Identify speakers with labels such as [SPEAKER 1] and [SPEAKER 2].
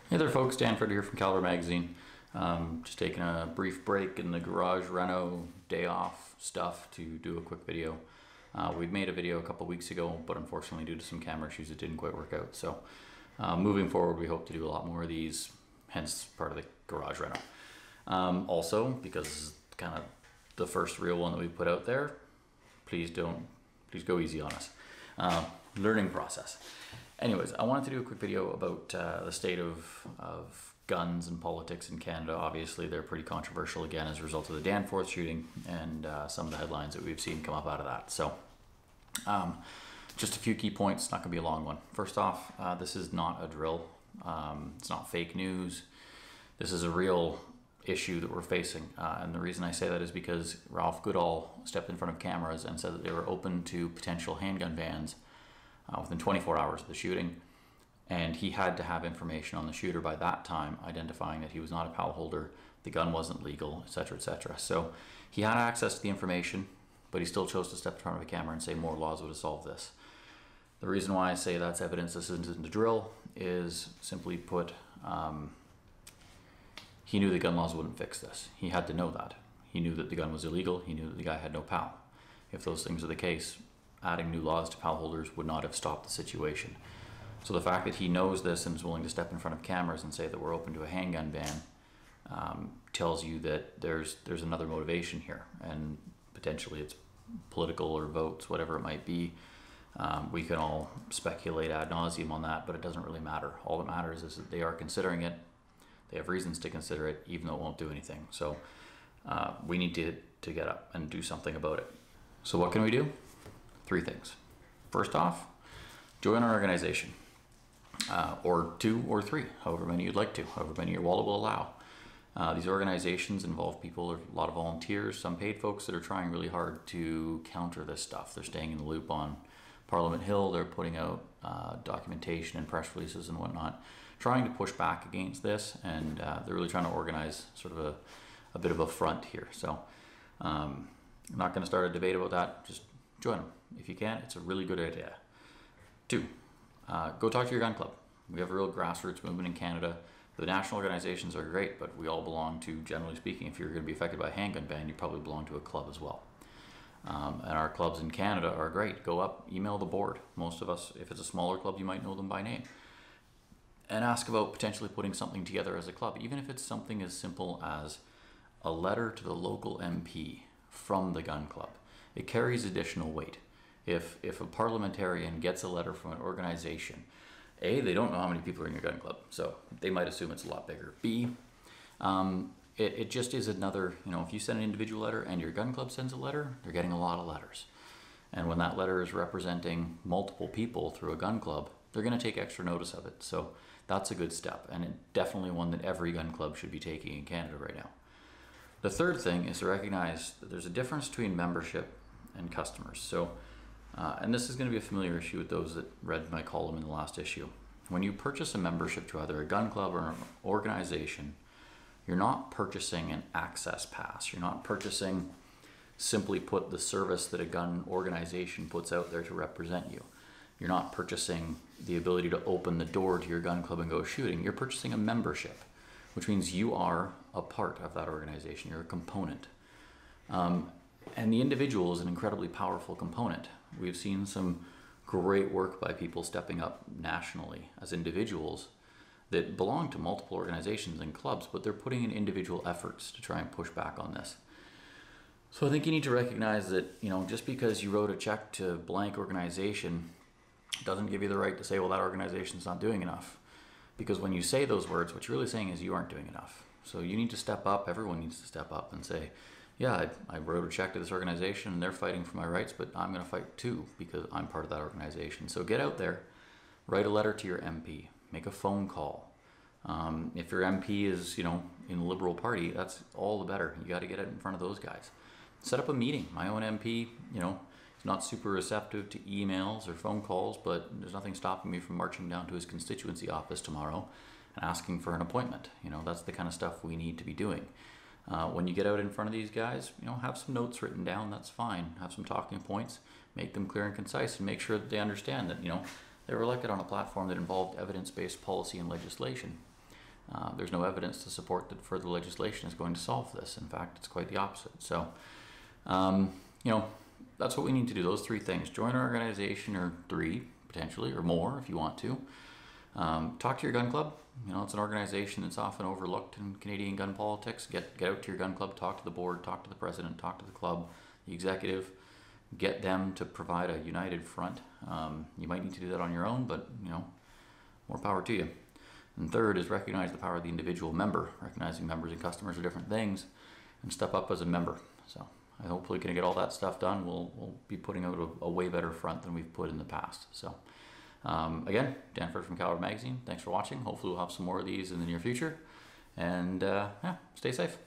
[SPEAKER 1] Hey there folks, Dan Fritter here from Calibre magazine. Just taking a brief break in the garage reno day off stuff to do a quick video. We'd made a video a couple weeks ago, but unfortunately due to some camera issues it didn't quite work out. So moving forward we hope to do a lot more of these, hence part of the garage reno. Also, because this is kind of the first real one that we put out there, please go easy on us. Learning process. Anyways, I wanted to do a quick video about the state of guns and politics in Canada. Obviously, they're pretty controversial again as a result of the Danforth shooting and some of the headlines that we've seen come up out of that. So, just a few key points, not going to be a long one. First off, this is not a drill. It's not fake news. This is a real issue that we're facing. And the reason I say that is because Ralph Goodall stepped in front of cameras and said that they were open to potential handgun bans within 24 hours of the shooting, and he had to have information on the shooter by that time, identifying that he was not a PAL holder, the gun wasn't legal, etc., etc. So he had access to the information, but he still chose to step in front of a camera and say more laws would have solved this. The reason why I say that's evidence this isn't a drill is, simply put, he knew the gun laws wouldn't fix this. He had to know that. He knew that the gun was illegal. He knew that the guy had no PAL. If those things are the case, adding new laws to PAL holders would not have stopped the situation. So the fact that he knows this and is willing to step in front of cameras and say that we're open to a handgun ban tells you that there's another motivation here, and potentially it's political or votes, whatever it might be. We can all speculate ad nauseum on that, but it doesn't really matter. All that matters is that they are considering it. They have reasons to consider it, even though it won't do anything. So we need to get up and do something about it. So what can we do? Three things. First off, join our organization, or two or three, however many you'd like to, however many your wallet will allow. These organizations involve people, a lot of volunteers, some paid folks that are trying really hard to counter this stuff. They're staying in the loop on Parliament Hill. They're putting out documentation and press releases and whatnot, trying to push back against this, and they're really trying to organize sort of a bit of a front here. So I'm not going to start a debate about that. Just join them. If you can, it's a really good idea. Two, go talk to your gun club. We have a real grassroots movement in Canada. The national organizations are great, but we all belong to, generally speaking, if you're going to be affected by a handgun ban, you probably belong to a club as well. And our clubs in Canada are great. Go up, email the board. Most of us, if it's a smaller club, you might know them by name. And ask about potentially putting something together as a club, even if it's something as simple as a letter to the local MP from the gun club. It carries additional weight. If a parliamentarian gets a letter from an organization, A, they don't know how many people are in your gun club, so they might assume it's a lot bigger. B, it just is another, if you send an individual letter and your gun club sends a letter, they're getting a lot of letters. And when that letter is representing multiple people through a gun club, they're going to take extra notice of it. So that's a good step, and definitely one that every gun club should be taking in Canada right now. The third thing is to recognize that there's a difference between membership and customers. So, and this is going to be a familiar issue with those that read my column in the last issue. When you purchase a membership to either a gun club or an organization, you're not purchasing an access pass. You're not purchasing, simply put, the service that a gun organization puts out there to represent you. You're not purchasing the ability to open the door to your gun club and go shooting. You're purchasing a membership, which means you are a part of that organization. You're a component. And the individual is an incredibly powerful component. We've seen some great work by people stepping up nationally as individuals that belong to multiple organizations and clubs, but they're putting in individual efforts to try and push back on this. So I think you need to recognize that, just because you wrote a check to blank organization doesn't give you the right to say, well, that organization's not doing enough. Because when you say those words, what you're really saying is you aren't doing enough. So you need to step up, everyone needs to step up and say, yeah, I wrote a check to this organization and they're fighting for my rights, but I'm going to fight too because I'm part of that organization. So get out there, write a letter to your MP, make a phone call. If your MP is, in the Liberal Party, that's all the better. You got to get it in front of those guys. Set up a meeting. My own MP, is not super receptive to emails or phone calls, but there's nothing stopping me from marching down to his constituency office tomorrow and asking for an appointment. That's the kind of stuff we need to be doing. When you get out in front of these guys, have some notes written down, that's fine. Have some talking points, make them clear and concise, and make sure that they understand that, they were elected on a platform that involved evidence-based policy and legislation. There's no evidence to support that further legislation is going to solve this. In fact, it's quite the opposite. So, you know, that's what we need to do, those 3 things. Join our organization, or 3, potentially, or more if you want to. Talk to your gun club. You know, it's an organization that's often overlooked in Canadian gun politics. Get out to your gun club, talk to the board, talk to the president, talk to the club, the executive. Get them to provide a united front. You might need to do that on your own, but, you know, more power to you. And 3rd is recognize the power of the individual member. Recognizing members and customers are different things, and step up as a member. So I hopefully can get all that stuff done. We'll be putting out a way better front than we've put in the past. So again, Dan Fritter from Calibre Magazine. Thanks for watching. Hopefully we'll have some more of these in the near future. And yeah, stay safe.